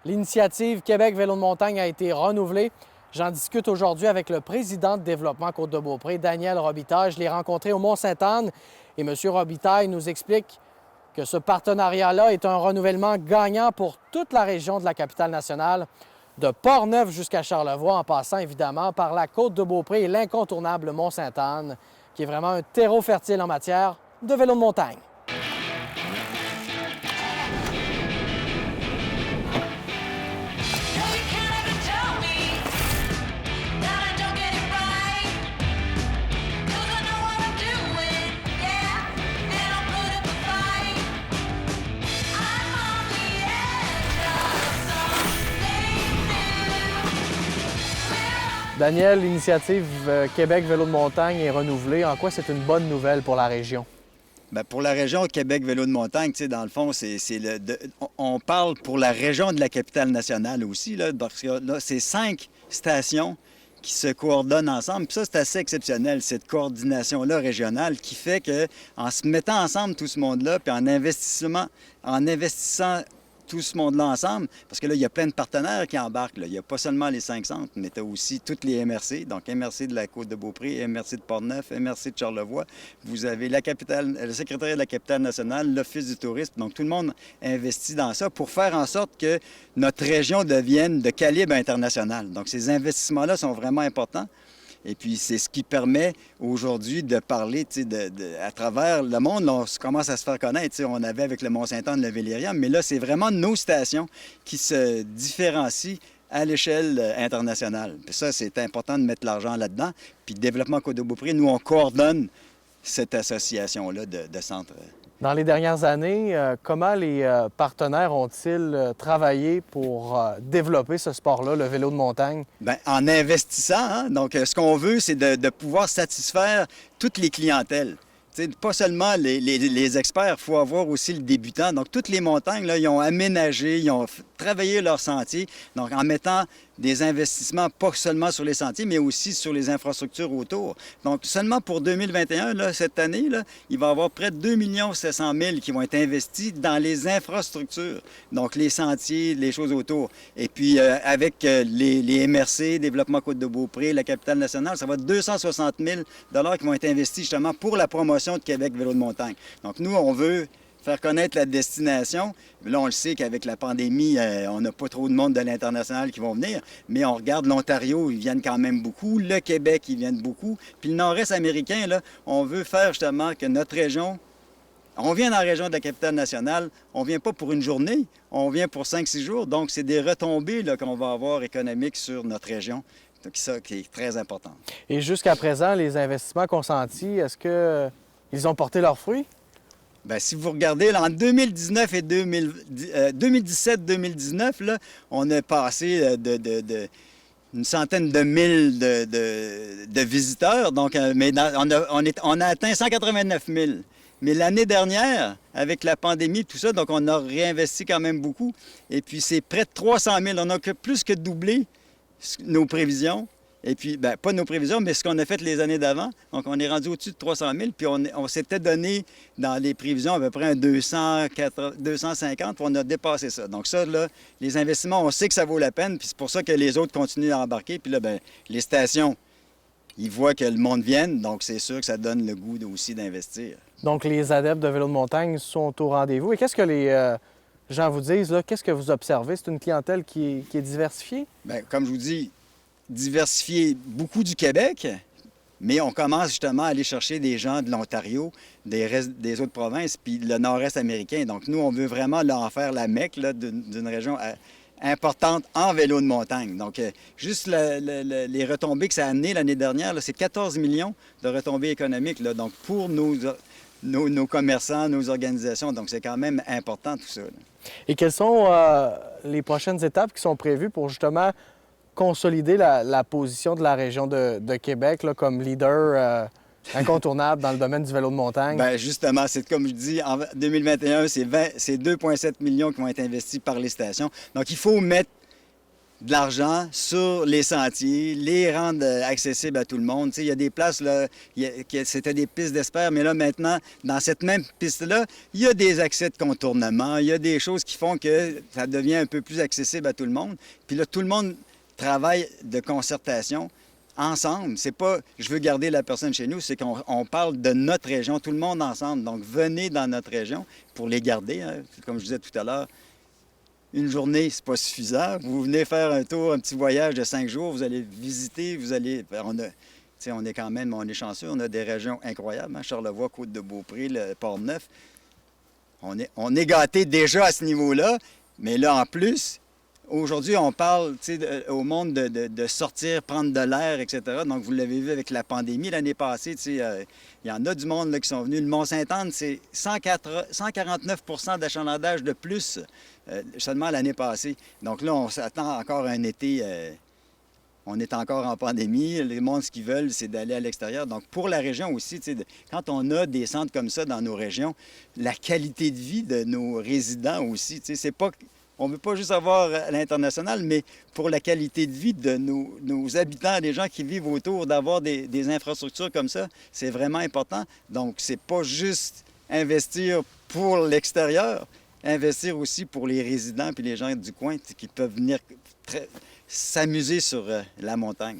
L'initiative Québec Vélo de montagne a été renouvelée. J'en discute aujourd'hui avec le président de développement Côte-de-Beaupré, Daniel Robitaille. Je l'ai rencontré au Mont-Sainte-Anne et M. Robitaille nous explique que ce partenariat-là est un renouvellement gagnant pour toute la région de la capitale nationale, de Portneuf jusqu'à Charlevoix, en passant évidemment par la Côte-de-Beaupré et l'incontournable Mont-Sainte-Anne, qui est vraiment un terreau fertile en matière de vélo de montagne. Daniel, l'initiative Québec Vélo de montagne est renouvelée. En quoi c'est une bonne nouvelle pour la région? Bien, pour la région Québec Vélo de montagne, tu sais, dans le fond, on parle pour la région de la capitale nationale aussi, là, parce que là, c'est 5 stations qui se coordonnent ensemble. Puis ça, c'est assez exceptionnel, cette coordination-là régionale qui fait qu'en se mettant ensemble tout ce monde-là, puis en investissant tout ce monde-là ensemble, parce que là, il y a plein de partenaires qui embarquent. Là. Il n'y a pas seulement les 5 centres, mais tu as aussi toutes les MRC, donc MRC de la Côte-de-Beaupré, MRC de Portneuf, MRC de Charlevoix. Vous avez la capitale, le secrétariat de la capitale nationale, l'Office du tourisme. Donc, tout le monde investit dans ça pour faire en sorte que notre région devienne de calibre international. Donc, ces investissements-là sont vraiment importants. Et puis, c'est ce qui permet aujourd'hui de parler, à travers le monde. Là, on commence à se faire connaître. On avait avec le Mont-Sainte-Anne, le Vélérium, mais là, c'est vraiment nos stations qui se différencient à l'échelle internationale. Puis ça, c'est important de mettre l'argent là-dedans. Puis, Développement Côte-de-Beaupré, nous, on coordonne cette association-là de centres. Dans les dernières années, comment les partenaires ont-ils travaillé pour développer ce sport-là, le vélo de montagne? Bien, en investissant, hein? Donc, ce qu'on veut, c'est de pouvoir satisfaire toutes les clientèles. T'sais, pas seulement les experts, il faut avoir aussi le débutant. Donc, toutes les montagnes, là, ils ont aménagé, ils ont travaillé leurs sentiers. Donc, en mettant des investissements, pas seulement sur les sentiers, mais aussi sur les infrastructures autour. Donc, seulement pour 2021, là, cette année, là, il va y avoir près de 2 700 000 qui vont être investis dans les infrastructures. Donc, les sentiers, les choses autour. Et puis, avec les MRC, Développement Côte-de-Beaupré, la capitale nationale, ça va être 260 000 qui vont être investis justement pour la promotion de Québec Vélo de montagne. Donc, nous, on veut faire connaître la destination. Là, on le sait qu'avec la pandémie, on n'a pas trop de monde de l'international qui vont venir, mais on regarde l'Ontario, ils viennent quand même beaucoup. Le Québec, ils viennent beaucoup. Puis le nord-est américain, là, on veut faire justement que notre région, on vient dans la région de la capitale nationale, on vient pas pour une journée, on vient pour 5-6 jours. Donc, c'est des retombées là, qu'on va avoir économiques sur notre région. Donc, ça qui est très important. Et jusqu'à présent, les investissements consentis, est-ce qu'ils ont porté leurs fruits? Bien, si vous regardez, là, en 2019 et 2017-2019, là, on a passé une centaine de mille de visiteurs. Donc, mais on a atteint 189 000. Mais l'année dernière, avec la pandémie et tout ça, donc on a réinvesti quand même beaucoup. Et puis, c'est près de 300 000. On a plus que doublé nos prévisions. Et puis, bien, pas nos prévisions, mais ce qu'on a fait les années d'avant. Donc, on est rendu au-dessus de 300 000, puis on s'était donné dans les prévisions à peu près un 250, puis on a dépassé ça. Donc ça, là, les investissements, on sait que ça vaut la peine, puis c'est pour ça que les autres continuent à embarquer. Puis là, bien, les stations, ils voient que le monde vienne, donc c'est sûr que ça donne le goût aussi d'investir. Donc, les adeptes de vélo de montagne sont au rendez-vous. Et qu'est-ce que les gens vous disent, là? Qu'est-ce que vous observez? C'est une clientèle qui est diversifiée? Bien, comme je vous dis, diversifier beaucoup du Québec, mais on commence justement à aller chercher des gens de l'Ontario, des autres provinces, puis le nord-est américain. Donc, nous, on veut vraiment là, en faire la Mecque là, d'une région importante en vélo de montagne. Donc, juste les retombées que ça a amené l'année dernière, c'est 14 millions de retombées économiques. Là, donc, pour nos commerçants, nos organisations. Donc, c'est quand même important tout ça. Là. Et quelles sont les prochaines étapes qui sont prévues pour justement consolider la position de la région de Québec là, comme leader incontournable dans le domaine du vélo de montagne? Bien, justement, c'est comme je dis, en 2021, c'est 2,7 millions qui vont être investis par les stations. Donc, il faut mettre de l'argent sur les sentiers, les rendre accessibles à tout le monde. Tu sais, il y a des places, là, c'était des pistes d'espère, mais là, maintenant, dans cette même piste-là, il y a des accès de contournement, il y a des choses qui font que ça devient un peu plus accessible à tout le monde. Puis là, tout le monde travaille de concertation ensemble. C'est pas « je veux garder la personne chez nous », c'est qu'on parle de notre région, tout le monde ensemble. Donc, venez dans notre région pour les garder, hein. Comme je disais tout à l'heure, une journée, c'est pas suffisant. Vous venez faire un tour, un petit voyage de 5 jours, vous allez visiter, vous allez... on est quand même, on est chanceux, on a des régions incroyables, hein? Charlevoix, Côte-de-Beaupré, le Port-Neuf. On est gâtés déjà à ce niveau-là, mais là, en plus, aujourd'hui, on parle au monde de sortir, prendre de l'air, etc. Donc, vous l'avez vu avec la pandémie l'année passée, il y en a du monde là, qui sont venus. Le Mont-Sainte-Anne, c'est 149 d'achalandage de plus seulement l'année passée. Donc là, on s'attend encore à un été. On est encore en pandémie. Les gens, ce qu'ils veulent, c'est d'aller à l'extérieur. Donc, pour la région aussi, quand on a des centres comme ça dans nos régions, la qualité de vie de nos résidents aussi, c'est pas... On ne veut pas juste avoir à l'international, mais pour la qualité de vie de nos habitants, des gens qui vivent autour, d'avoir des infrastructures comme ça, c'est vraiment important. Donc, c'est pas juste investir pour l'extérieur, investir aussi pour les résidents puis les gens du coin qui peuvent venir s'amuser sur la montagne.